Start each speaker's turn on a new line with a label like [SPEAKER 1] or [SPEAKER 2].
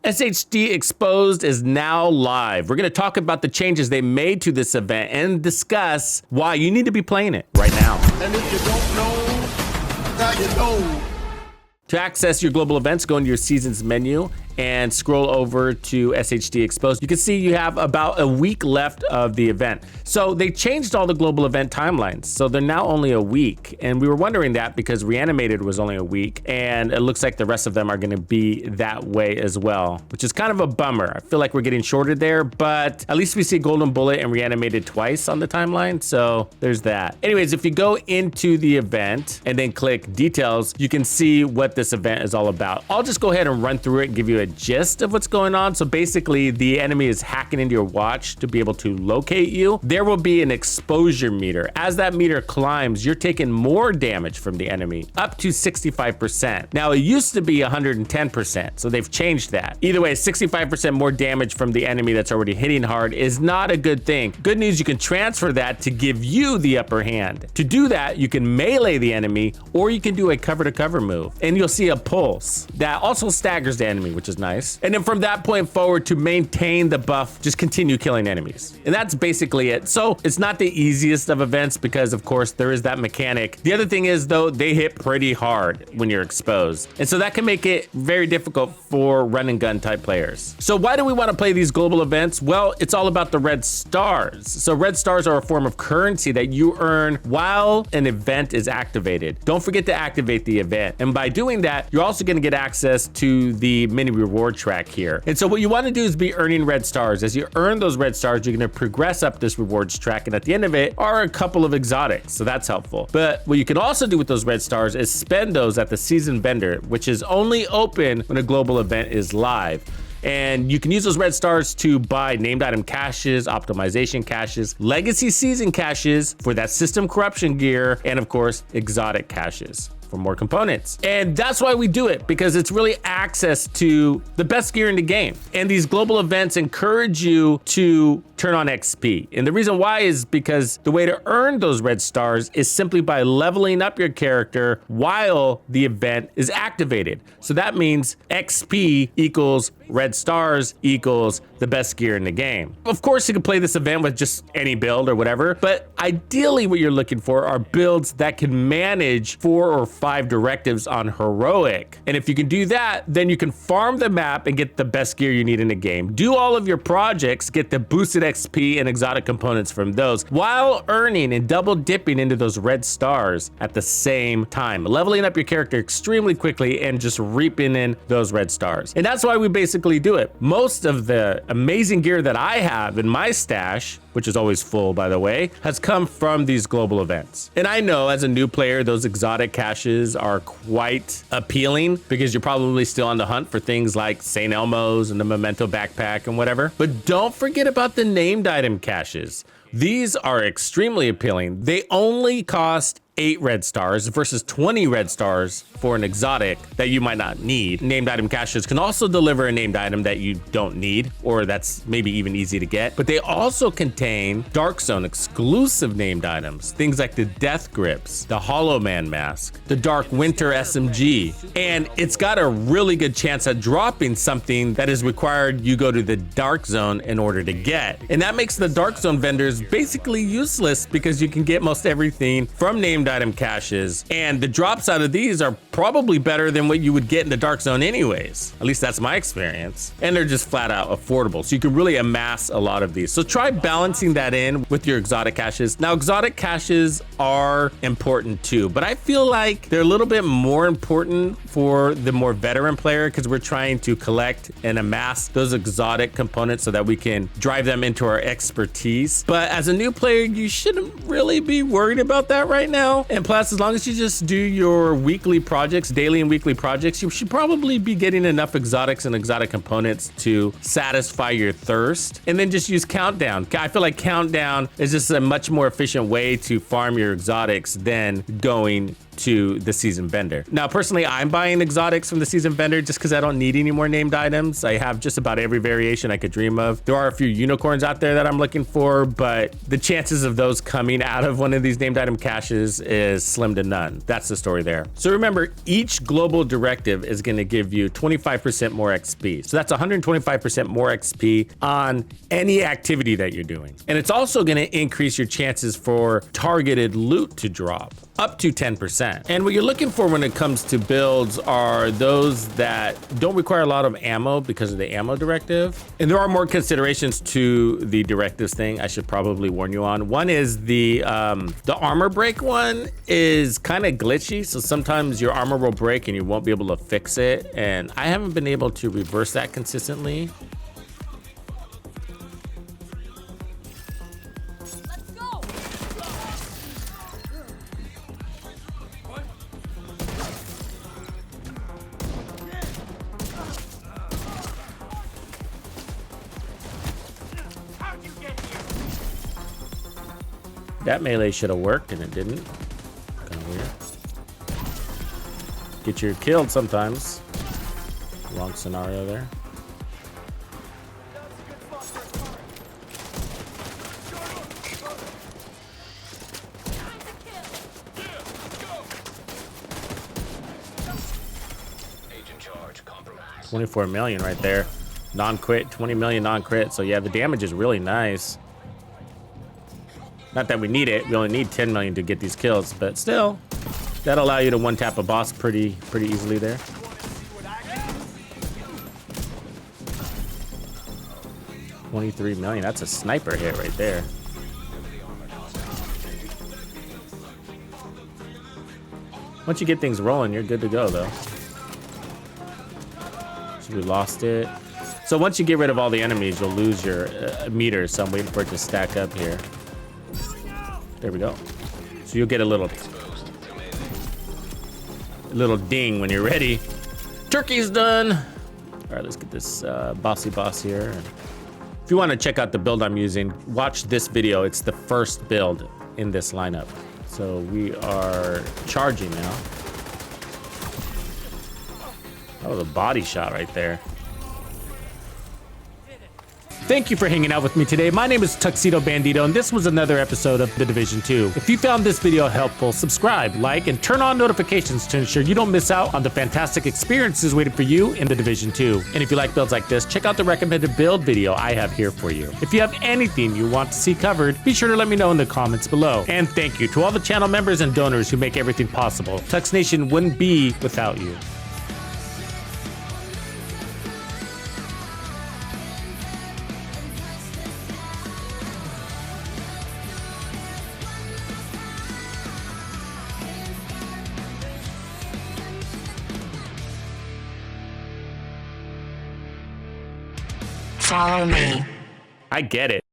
[SPEAKER 1] SHD Exposed is now live. We're going to talk about the changes they made to this event and discuss why you need to be playing it right now.
[SPEAKER 2] And if you don't know, now you know.
[SPEAKER 1] To access your global events, go into your seasons menu and scroll over to SHD Exposed. You can see you have about a week left of the event. So they changed all the global event timelines. So they're now only a week. And we were wondering that because Reanimated was only a week. And it looks like the rest of them are gonna be that way as well, which is kind of a bummer. I feel like we're getting shorted there, but at least we see Golden Bullet and Reanimated twice on the timeline. So there's that. Anyways, if you go into the event and then click details, you can see what this event is all about. I'll just go ahead and run through it and give you a gist of what's going on. So basically the enemy is hacking into your watch to be able to locate you. There will be an exposure meter. As that meter climbs, you're taking more damage from the enemy, up to 65%. Now it used to be 110%, so they've changed that. Either way, 65% more damage from the enemy that's already hitting hard is not a good thing. Good news, you can transfer that to give you the upper hand. To do that, you can melee the enemy, or you can do a cover to cover move, and you'll see a pulse that also staggers the enemy, which is nice. And then from that point forward, to maintain the buff, just continue killing enemies. And that's basically it. So it's not the easiest of events because of course there is that mechanic. The other thing is though, they hit pretty hard when you're exposed. And so that can make it very difficult for run and gun type players. So why do we want to play these global events? Well, it's all about the red stars. So red stars are a form of currency that you earn while an event is activated. Don't forget to activate the event. And by doing that, you're also going to get access to the mini reward track here. And so what you want to do is be earning red stars. As you earn those red stars, you're going to progress up this rewards track. And at the end of it are a couple of exotics. So that's helpful. But what you can also do with those red stars is spend those at the season vendor, which is only open when a global event is live. And you can use those red stars to buy named item caches, optimization caches, legacy season caches for that system corruption gear, and of course, exotic caches for more components. And that's why we do it, because it's really access to the best gear in the game. And these global events encourage you to turn on XP. And the reason why is because the way to earn those red stars is simply by leveling up your character while the event is activated. So that means XP equals red stars equals the best gear in the game. Of course, you can play this event with just any build or whatever, but ideally what you're looking for are builds that can manage 4 or 5 directives on heroic. And if you can do that, then you can farm the map and get the best gear you need in the game. Do all of your projects, get the boosted XP and exotic components from those, while earning and double dipping into those red stars at the same time, leveling up your character extremely quickly and just reaping in those red stars. And that's why we basically do it. Most of the amazing gear that I have in my stash, which is always full by the way, has come from these global events. And I know as a new player, those exotic caches are quite appealing because you're probably still on the hunt for things like St. Elmo's and the Memento backpack and whatever. But don't forget about the named item caches. These are extremely appealing. They only cost 8 red stars versus 20 red stars for an exotic that you might not need. Named item caches can also deliver a named item that you don't need, or that's maybe even easy to get, but they also contain Dark Zone exclusive named items, things like the Death Grips, the Hollow Man Mask, the Dark Winter SMG, and it's got a really good chance at dropping something that is required you go to the Dark Zone in order to get. And that makes the Dark Zone vendors basically useless because you can get most everything from named item caches, and the drops out of these are probably better than what you would get in the Dark Zone anyways. At least that's my experience. And they're just flat out affordable, so you can really amass a lot of these. So try balancing that in with your exotic caches. Now, exotic caches are important too, but I feel like they're a little bit more important for the more veteran player because we're trying to collect and amass those exotic components so that we can drive them into our expertise. But as a new player, you shouldn't really be worried about that right now. And plus, as long as you just do your weekly projects, daily and weekly projects, you should probably be getting enough exotics and exotic components to satisfy your thirst. And then just use Countdown. I feel like Countdown is just a much more efficient way to farm your exotics than going to the season vendor. Now, personally, I'm buying exotics from the season vendor just because I don't need any more named items. I have just about every variation I could dream of. There are a few unicorns out there that I'm looking for, but the chances of those coming out of one of these named item caches is slim to none. That's the story there. So remember, each global directive is going to give you 25% more XP. So that's 125% more XP on any activity that you're doing. And it's also going to increase your chances for targeted loot to drop up to 10%. And what you're looking for when it comes to builds are those that don't require a lot of ammo because of the ammo directive. And there are more considerations to the directives thing I should probably warn you on. One is the armor break one is kind of glitchy. So sometimes your armor will break and you won't be able to fix it. And I haven't been able to reverse that consistently. That melee should have worked and it didn't. Kind of weird. Get you killed sometimes. Wrong scenario there.
[SPEAKER 3] Agent charge compromised.
[SPEAKER 1] 24 million right there. Non-crit, 20 million non-crit. So yeah, the damage is really nice. Not that we need it, we only need 10 million to get these kills, but still, that'll allow you to one-tap a boss pretty easily there. $23 million, that's a sniper hit right there. Once you get things rolling, you're good to go though. So we lost it. So once you get rid of all the enemies, you'll lose your meters, so I'm waiting for it to stack up here. There we go. So you'll get a little ding when you're ready. Turkey's done. All right, let's get this bossy boss here. If you want to check out the build I'm using, watch this video. It's the first build in this lineup. So we are charging now. That was a body shot right there. Thank you for hanging out with me today. My name is TuxedoBandido, and this was another episode of The Division 2. If you found this video helpful, subscribe, like, and turn on notifications to ensure you don't miss out on the fantastic experiences waiting for you in The Division 2. And if you like builds like this, check out the recommended build video I have here for you. If you have anything you want to see covered, be sure to let me know in the comments below. And thank you to all the channel members and donors who make everything possible. Tux Nation wouldn't be without you.
[SPEAKER 4] Follow me.
[SPEAKER 1] I get it.